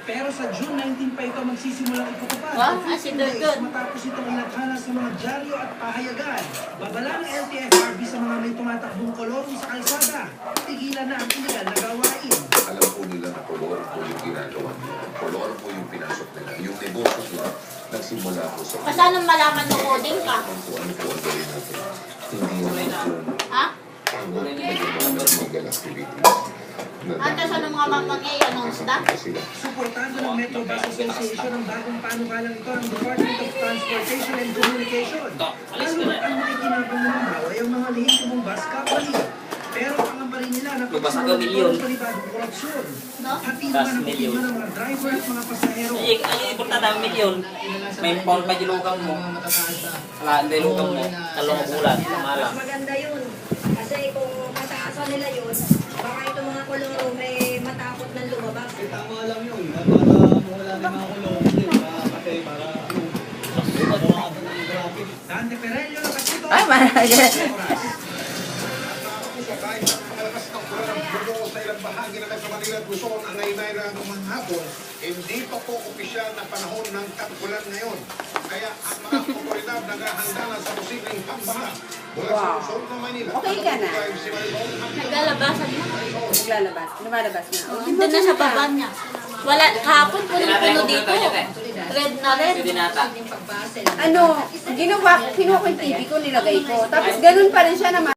Pero sa June 19 pa ito magsisimulang ipatupad. Wow, si Durgot. Matapos itong ilaghala sa mga dyaryo at pahayagan. Babala ng LTFRB sa mga may tumatakbong kolorong sa kalsada. Tigilan na ang iligal na gawain. Alam po nila na kolor po yung ginagawa nila. Kolor po yung pinasok nila. Yung negosyo nila, nagsimula po sa... Paano malaman mo coding ka? Ano po ang gawin natin? Hindi naman po Ha? ang mga illegal activities. Ata sa mga mamangay, announce na? Suportado ng Metro Bus Association ang bagong panukalang ito ng Department of Transportation and Communication. Lalo na't ang nakikinabang ng baway ang mga lehitimong bus company. Pero pangamba rin nila na pagsunod ng panibagong korupsyon. Hati naman ang opinion ng mga driver at mga pasahero. Ang importante ang milyon. May pound pa dilugan mo. Wala, hindi lugan mo. Talong bulan. Malang. Maganda yun. Kasi kung mataasan nila yun, baka itong mga kulong may matakot ng lumabas. Tama lang yun. Para mawala ng mga kulong. Kasi para mawala ng graphic. Dante Perello, nakasito. Ay, maragay. Kahit sa pangalakas ng ulan ng bugo sa ilang bahagi ng Metro Manila at Luzon ang ngayon ng hapon, hindi pa po opisyal na panahon ng tag-ulan ngayon. Kaya ang mga otoridad naghahanda na sa posibleng pambaha. Mula sa Luzon ng Manila. Okay ka na? Naglalabasan mo. Naglalabas. Lumalabas na. Doon na sa baba niya. Wala, kahapon puno-puno dito. Red na red. Ano, ginawa, kinuha ko yung TV ko, nilagay ko. Tapos ganun pa rin siya naman.